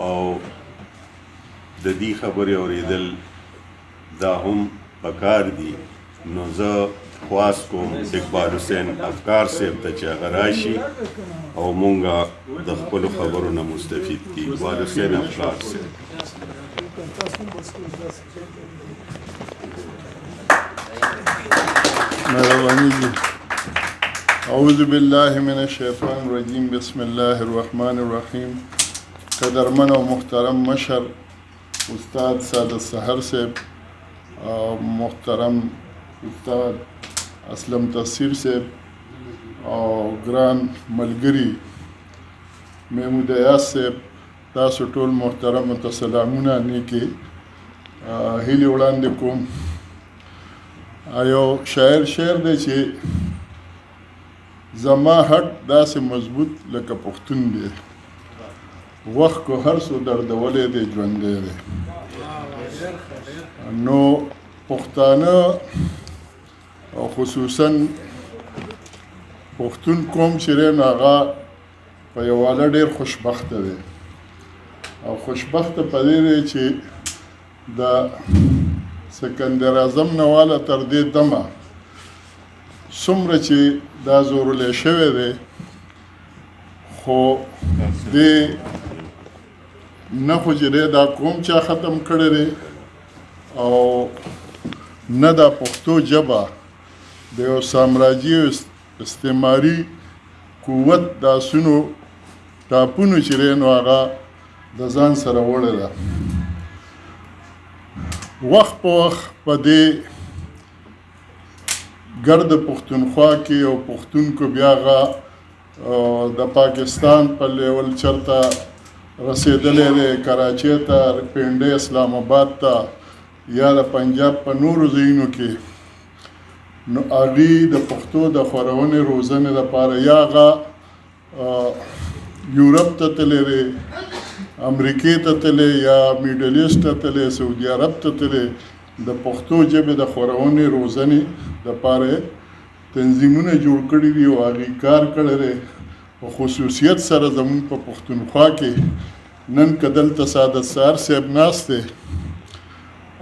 او د دې خبرې اورېدل دا هم پکار دي. نو زه خواست کوم اقبال حسین افکار صاحب ته چې هغه راشي او مونږه د خپلو خبرو نه مستفید کړي. اقبال حسین افکار صاحب. مهرباني دي. اعوذ بالله من الشیطان الرجیم. بسم الله الرحمن الرحیم. قدرمن او محترم مشر استاد سعادت سحر صاحب، محترم استاد اسلم تصیر صاحب او ګران ملګري محمود ایاز صاحب، تاسو ټول محترم ته سلامونه نیکې هیلې وړاندې کوم. یو شاعر شعر دی چې زما هټ داسې مضبوط لکه پښتون دی، وخت کو هر څو دردولی دی ژوندی دی. نو پښتانه او خصوصا پښتون قوم چې دی نو هغه په یو واله ډېر خوشبخته دی او خوشبخته په دې دی چې د سکندر اعظم نه واله تر دې دمه څومره چې دا زورلی شوی دی، خو دې نه خو چې دی دا قوم چا ختم کړی دی او نه دا پښتو ژبه د یو سامراجي استعماري قوت د آسونو ټاپونو چې دی نو هغه د ځان سره وړې ده. وخت په وخت په دې ګرد پښتونخوا کې او پښتونکو بیا هغه د پاکستان په لیول چرته رسېدلی دی، کراچۍ ته، پنډۍ، اسلام آباد ته یا د پنجاب په نورو ځایونو کې. نو هغوی د پښتو د خورونې روزنې لپاره یا هغه یورپ ته تللی دی، امریکې ته تللی، یا میډل ایسټ ته تللی، سعودي عرب ته تللی. د پښتو ژبې د خورونې روزنې لپاره تنظیمونه جوړ کړي دي او هغوی کار کړی دی. په خصوصیت سره زموږ په پښتونخوا کې نن که دلته سعادت سحر صاحب ناست دی،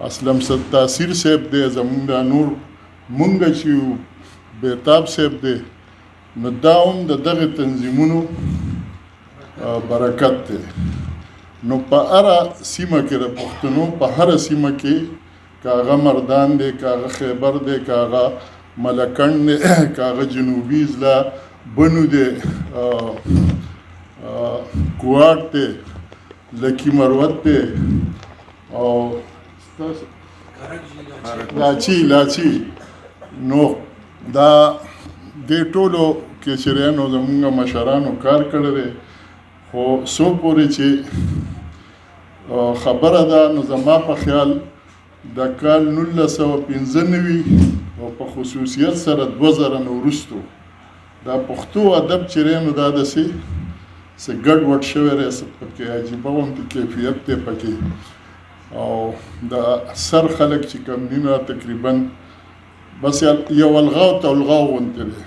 اسلم تصیر صاحب دی، زموږ دا نور مونږ چې یو بهتاب صاحب دی، نو دا هم د دغې تنظیمونو برکت دی. نو په هره سیمه کې د پښتنو په هره سیمه کې که هغه مردان دی، که هغه خیبر دی، که هغه ملکنډ دی، که هغه جنوبي ضلع بنو دی، کوهاټ دی، لکي مروت دی او لاچي. نو دا دې ټولو کې چې دی نو زموږ مشرانو کار کړی دی. خو څو پورې چې خبره ده نو زما په خیال د کال 1995 او په خصوصیت سره 2000 نه وروستو دا پښتو ادب چې دی نو دا داسې څه ګډوډ شوی دی، څه پکې عجیبه غوندې کیفیت دی پکې او د اکثر خلک چې کوم دي نو تقریبا بس یو الغاو تلغاو غوندې دی.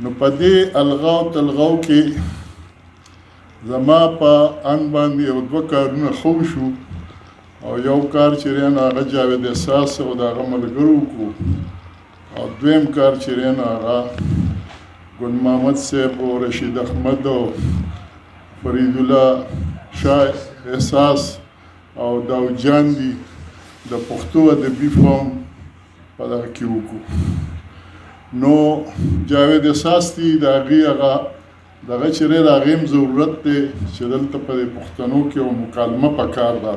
نو په دې الغاو تلغاو کې زما په ان باندې یو 2 کارونه خو شو او یو کار چې دی نو هغه جاوید احساس او د هغه ملګرو وکړو او دویم کار چې دی نو هغه ګل محمد صاحب او رشید احمد او فرید الله شاه احساس او داود جان دي د پښتو ادبي فورم په دغه کې وکړو. نو جاوید احساس دي د هغې هغه دغه چې دی د هغې هم ضرورت دی چې دلته په پښتنو کې یو مکالمه پکار ده،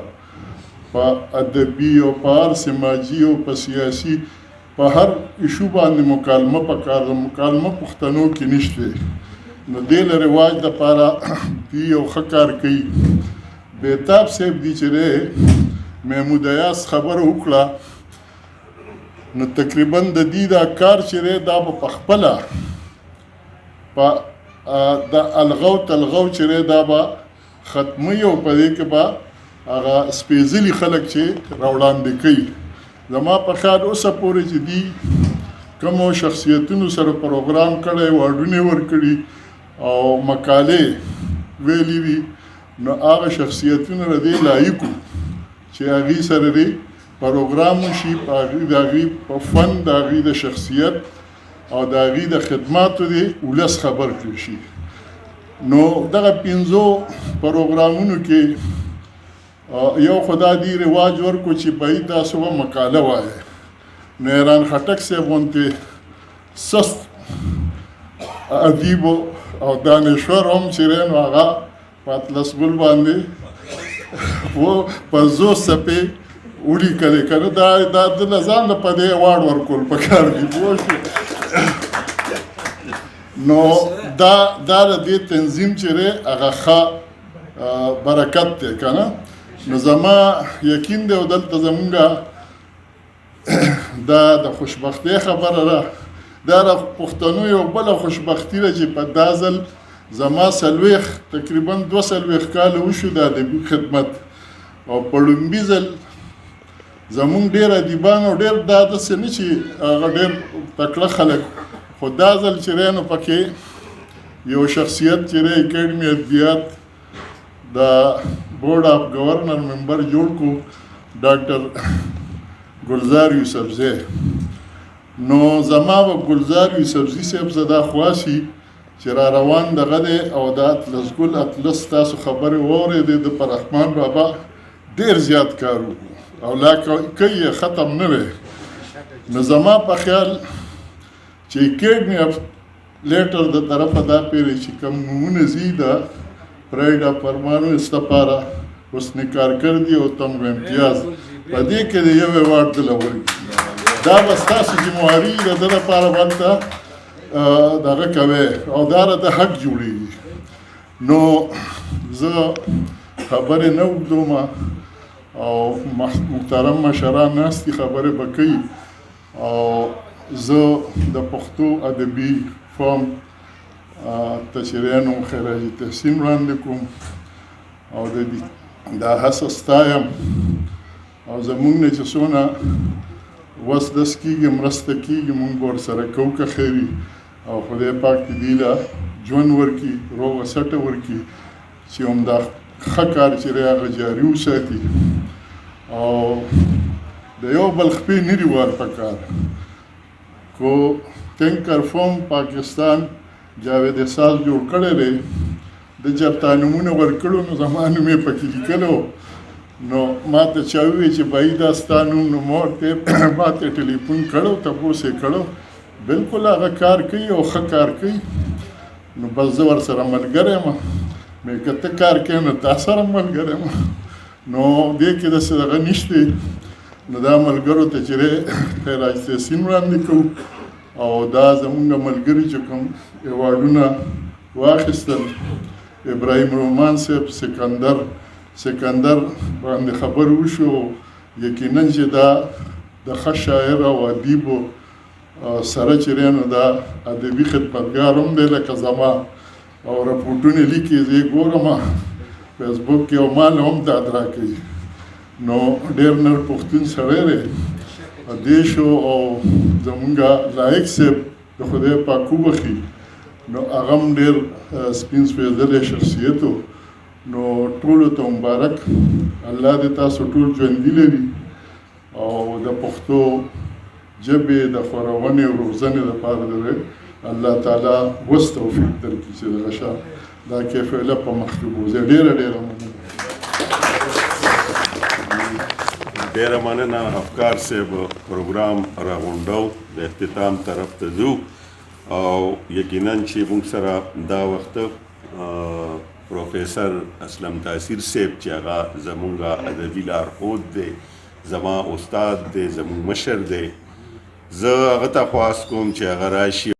په ادبي او په هر سماجي او په سیاسي په هر ایشو باندې مکالمه پکار ده. مکالمه پښتنو کې نشته. نو دې له رواج دپاره دوی یو ښه کار کوي. بهتاب صاحب دي چې دی محمود ایاز خبره وکړه نو تقریبا د دې دا کار چې دی دا به په خپله په د الغو تلغو چې دی دا به ختموي او په دې کې به هغه سپېڅلي خلک چې راوړاندې کوي. زما په خیال اوسه پورې چې دي کومو شخصیتونو سره پروګرام کړی، واډونه ورکړي او مقالې ویلي وي نو هغه شخصیتونه د دې لایقو چې هغې سره دې پروګرام وشي، په هغې د هغې په فن د هغې د شخصیت او د هغې د خدماتو دې ولس خبر کړی شي. نو دغه 5 پروګرامونو کې یو خدا دی رواج ورکو چې باید تاسو به مقاله وایه. نو ایران خټک صاحب غوندې سست ادیب او دانشور هم چې دی نو هغه په اطلس ګل باندې و په 200 صفحې ولیکلې که نه دا د له ځان نه په دې ایوارډ ورکول پکار دي پوه شو. نو دا د دې تنظیم چې دی هغه ښه برکت دی که نه. نو زما یقین دی او دلته زمونږ دا د خوشبختۍ خبره ده. دا د پښتنو یو بله خوشبختي ده چې په دا ځل زما تقریبا 42 کاله وشو د ادبي خدمت، او په لومبي ځل زمونږ ډېر ادیبان او ډېر دا داسې نه چې هغه ډېر تکړه خلک، خو دا ځل چې دی نو پکې یو شخصیت چې دی اکیډمي ادبیات د بورډ آف گورنر ممبر جوړ کو، ډاکټر ګلزار یوسفزی. نو زما به ګلزار یوسفزي صاحب زه دا خواسي چې را روان دغه دی او د اطلس ګل اطلس تاسو خبرې واورېدې د پر رحمان بابا ډېر زیات کار وکړو او لا کوي یې ختم نه دی. نو زما په خیال چې اکیډمي اف لیټر د طرفه دا پیری چې کوم نومونه ځي د پراید آف فرمانو استپاره حسن کارکردي او تمغه امتیاز په دې کې د یو ایوارډ دله ورکړي. دا به ستاسو ذمواري د ده لپاره هلته دغه کوئ او دا راته حق جوړېږي. نو زه خبرې نه اوږدومه او محترم مشران ناست دي خبرې به کوي، او زه د پښتو ادبي فارم ته چې دی نو خراج تحسین وړاندې کوم او دا هڅه ستایم او زمونږ نه چې څونه وس دس کېږي مرسته کېږي مونږ به ورسره کوو که ښه وي، او خدای پاک دې دوی له ژوند ورکړي، روغه سټه ورکړي چې همدا ښه کار چې دی هغه جاري وساتي. او د یو بل خپې نه دي وار پکار. کو تینکر فوم پاکستان جاوید احساس جوړ کړی دی، د چېرته نومونه ورکړو نو زما نوم یې پکې لیکلی، نو ما ته چا وویل چې بھائی دا ستا نوم، نو ما ورته ما ته ټلیفون کړی تپوس یې کړی، بلکل هغه کار کوي او ښه کار کوي. نو بس زه ورسره ملګری یم، مې که ته کار کوې نو تا سره ملګری یم. نو دې کې داسې دغه نشته. نو دا ملګرو ته چې دی خراج تحسین وړاندې کوو، او دا زمونږ ملګري چې کوم ایوارډونه واخیستل، ابراهیم رومان صاحب سکندر باندې خبر وشو، یقینا چې دا د ښه شاعر او ادیبو سره چې دی نو دا ادبي خدمتګار هم دی لکه زما، او رپورټونه لیکي زه یې ګورم فیسبوک کې، او مال هم دا راکوي. نو ډېر نر پښتون سړی دی دیشو، او زمونږ لایق صاحب د خدای پاک وبخي، نو هغه هم ډېر سپین سپېڅلی شخصیت و. نو ټولو ته مبارک، الله دې تاسو ټول ژوندي لري او د پښتو ژبې د خپرونې او روزنې لپاره د الله تعالی وس توفیق درکړي چې دغه شان دا کیفیله په مخ کې بوځي. ډېره مننه افکار صاحب پروګرام راغونډو د اختتام طرف ته ځو، او یقینا چې موږ سره دا وخت پروفیسر اسلم تاثیر صاحب چې هغه زمونږ ادبي لارښود دی، زما استاد دی، زمونږ مشر دی، زه هغه ته خواست کوم چې هغه راشي